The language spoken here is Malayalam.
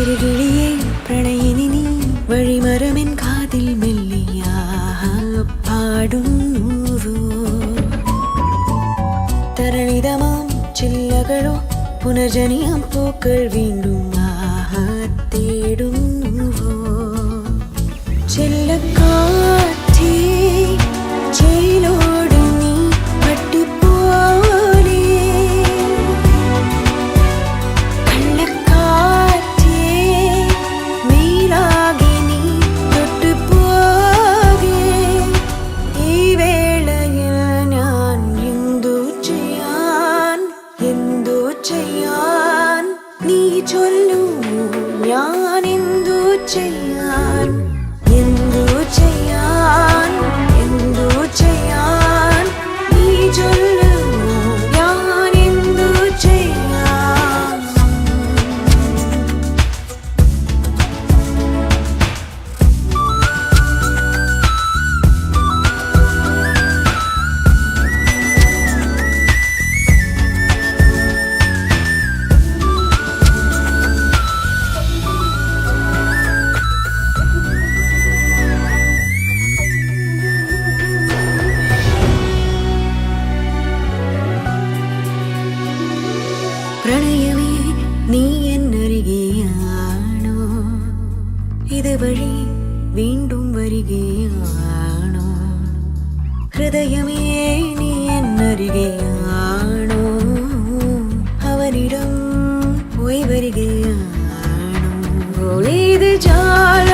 ചിരുകിളിയെ പ്രണയിനി നീ വഴിമരമെൻ കാതിൽ മെല്ലിയാ പാടുന്നുവോ തരളിതമാം ചില്ലകളോ പുനർജനിയാം പൂക്കൾ വീണ്ടും തേടുന്നുവോ ചെല്ലക്കാറ്റേ ചേലോട് നീ പട്ടുപോലെ കള്ളക്കാറ്റേ നീലാകെ നീ തൊട്ടുപോകെ ഈ വേളയിൽ ഞാൻ എന്തു ചെയ്യാൻ നീ ചൊല്ലൂ ഞാൻ എന്തു ചെയ്യാൻ നീ ചൊല്ലൂ ഞാൻ എന്തു ചെയ്യാൻ പ്രണയമേ നീ എന്നരികെയാണോ ഇതുവഴി വീണ്ടും വരികയാണോ ഹൃദയമേ നീ എന്നരികെയാണോ അവനിടം പോയി വരികയാണോ ഇത് ജാല